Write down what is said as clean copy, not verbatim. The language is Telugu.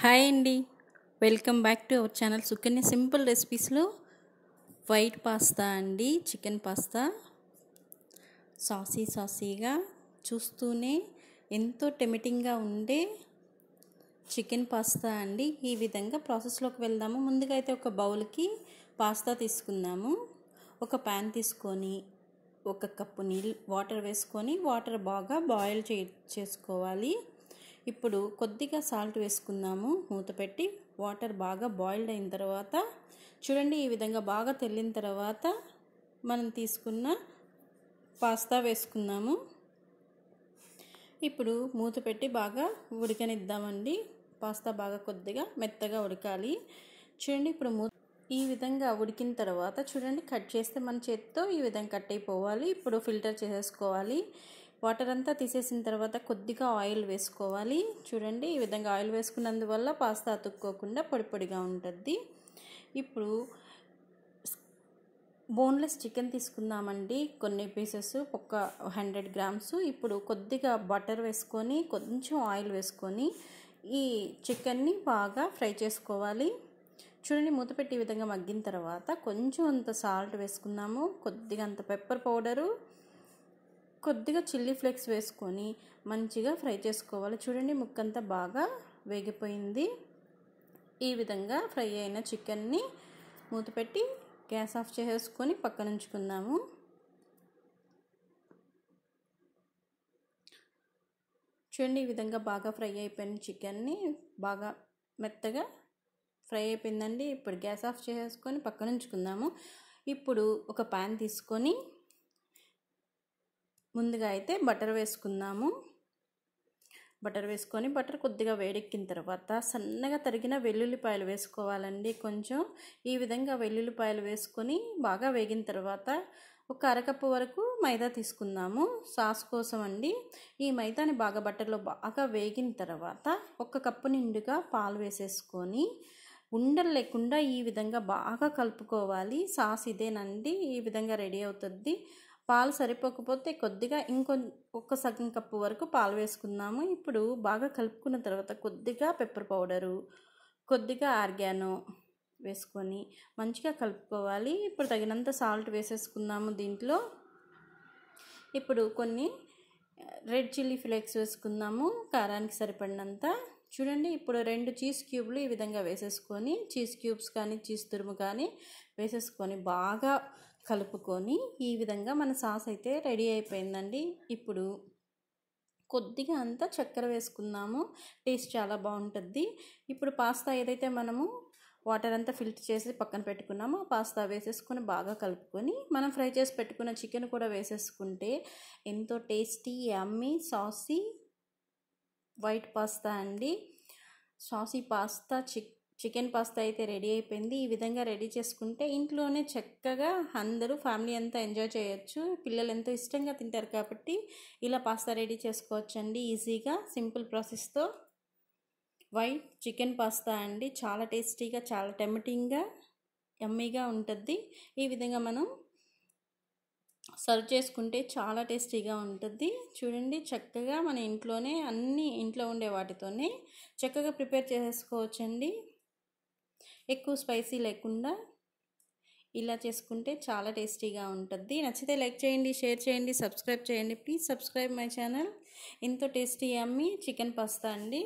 హాయ్ అండి, welcome back to our channel Sukanya simple రెసిపీస్లో వైట్ పాస్తా అండి. చికెన్ పాస్తా సాసీగా చూస్తూనే ఎంతో టెమిటింగ్గా ఉండే చికెన్ పాస్తా అండి. ఈ విధంగా ప్రాసెస్లోకి వెళ్దాము. ముందుగా అయితే ఒక బౌల్కి పాస్తా తీసుకుందాము. ఒక ప్యాన్ తీసుకొని 1 కప్పు వాటర్ వేసుకొని వాటర్ బాగా బాయిల్ చేసుకోవాలి. ఇప్పుడు కొద్దిగా సాల్ట్ వేసుకుందాము. మూత పెట్టి వాటర్ బాగా బాయిల్డ్ అయిన తర్వాత చూడండి, ఈ విధంగా బాగా తెల్లిన తర్వాత మనం తీసుకున్న పాస్తా వేసుకుందాము. ఇప్పుడు మూత పెట్టి బాగా ఉడకనిద్దామండి. పాస్తా బాగా కొద్దిగా మెత్తగా ఉడకాలి. చూడండి, ఇప్పుడు ఈ విధంగా ఉడికిన తర్వాత చూడండి, కట్ చేస్తే మన చేతితో ఈ విధంగా కట్ అయిపోవాలి. ఇప్పుడు ఫిల్టర్ చేసేసుకోవాలి. వాటర్ అంతా తీసేసిన తర్వాత కొద్దిగా ఆయిల్ వేసుకోవాలి. చూడండి, ఈ విధంగా ఆయిల్ వేసుకున్నందువల్ల పాస్తా అతుక్కోకుండా పొడి పొడిగా ఉంటుంది. ఇప్పుడు బోన్లెస్ చికెన్ తీసుకుందామండి. కొన్ని పీసెస్, ఒక 100 గ్రామ్స్. ఇప్పుడు కొద్దిగా బటర్ వేసుకొని కొంచెం ఆయిల్ వేసుకొని ఈ చికెన్ని బాగా ఫ్రై చేసుకోవాలి. చూడండి, మూత పెట్టి ఈ విధంగా మగ్గిన తర్వాత కొంచెం అంత సాల్ట్ వేసుకుందాము. కొద్దిగా అంత పెప్పర్ పౌడరు, కొద్దిగా చిల్లీ ఫ్లేక్స్ వేసుకొని మంచిగా ఫ్రై చేసుకోవాలి. చూడండి, ముక్కంతా బాగా వేగిపోయింది. ఈ విధంగా ఫ్రై అయిన చికెన్ని మూత పెట్టి గ్యాస్ ఆఫ్ చేసేసుకొని పక్కన ఉంచుకుందాము. చూడండి, ఈ విధంగా బాగా ఫ్రై అయిపోయిన చికెన్ని బాగా మెత్తగా ఫ్రై అయిపోయిందండి. ఇప్పుడు గ్యాస్ ఆఫ్ చేసేసుకొని పక్కన ఉంచుకుందాము. ఇప్పుడు ఒక ప్యాన్ తీసుకొని ముందుగా అయితే బటర్ వేసుకుందాము. బటర్ కొద్దిగా వేడెక్కిన తర్వాత సన్నగా తరిగిన వెల్లుల్లిపాయలు వేసుకోవాలండి. కొంచెం ఈ విధంగా వెల్లుల్లిపాయలు వేసుకొని బాగా వేగిన తర్వాత ఒక అరకప్పు వరకు మైదా తీసుకుందాము సాస్ కోసం అండి. ఈ మైదాని బాగా బటర్లో బాగా వేగిన తర్వాత 1 కప్పు నిండుగా పాలు వేసేసుకొని ఉండలు లేకుండా ఈ విధంగా బాగా కలుపుకోవాలి. సాస్ ఇదేనండి, ఈ విధంగా రెడీ అవుతుంది. పాలు సరిపోకపోతే కొద్దిగా ఒక సగం కప్పు వరకు పాలు వేసుకుందాము. ఇప్పుడు బాగా కలుపుకున్న తర్వాత కొద్దిగా పెప్పర్ పౌడరు, కొద్దిగా ఆర్గానో వేసుకొని మంచిగా కలుపుకోవాలి. ఇప్పుడు తగినంత సాల్ట్ వేసేసుకుందాము దీంట్లో. ఇప్పుడు కొన్ని రెడ్ చిల్లీ ఫ్లేక్స్ వేసుకుందాము, కారానికి సరిపడినంత. చూడండి, ఇప్పుడు 2 చీజ్ క్యూబ్లు ఈ విధంగా వేసేసుకొని, చీజ్ క్యూబ్స్ కానీ చీజ్ తురుము కానీ వేసేసుకొని బాగా కలుపుకొని ఈ విధంగా మన సాస్ అయితే రెడీ అయిపోయిందండి. ఇప్పుడు కొద్దిగా అంతా చక్కెర వేసుకుందాము, టేస్ట్ చాలా బాగుంటుంది. ఇప్పుడు పాస్తా ఏదైతే మనము వాటర్ అంతా ఫిల్టర్ చేసి పక్కన పెట్టుకున్నామో ఆ పాస్తా వేసేసుకొని బాగా కలుపుకొని మనం ఫ్రై చేసి పెట్టుకున్న చికెన్ కూడా వేసేసుకుంటే ఎంతో టేస్టీ యమ్మీ సాసీ వైట్ పాస్తా అండి. సాసీ పాస్తా చికెన్ పాస్తా అయితే రెడీ అయిపోయింది. ఈ విధంగా రెడీ చేసుకుంటే ఇంట్లోనే చక్కగా అందరూ ఫ్యామిలీ అంతా ఎంజాయ్ చేయొచ్చు. పిల్లలు ఎంతో ఇష్టంగా తింటారు కాబట్టి ఇలా పాస్తా రెడీ చేసుకోవచ్చండి ఈజీగా, సింపుల్ ప్రాసెస్తో. వైట్ చికెన్ పాస్తా అండి, చాలా టేస్టీగా, చాలా టెంప్టింగ్గా, యమ్మీగా ఉంటుంది. ఈ విధంగా మనం సర్వ్ చేసుకుంటే చాలా టేస్టీగా ఉంటుంది. చూడండి, చక్కగా మన ఇంట్లోనే అన్ని ఇంట్లో ఉండే వాటితోనే చక్కగా ప్రిపేర్ చేసేసుకోవచ్చండి. ఎక్కువ స్పైసీ లేకుండా ఇలా చేసుకుంటే చాలా టేస్టీగా ఉంటుంది. నచ్చితే లైక్ చేయండి, షేర్ చేయండి, సబ్స్క్రైబ్ చేయండి. Please subscribe my channel. ఎంతో టేస్టీ యమ్మీ చికెన్ పాస్తా అండి.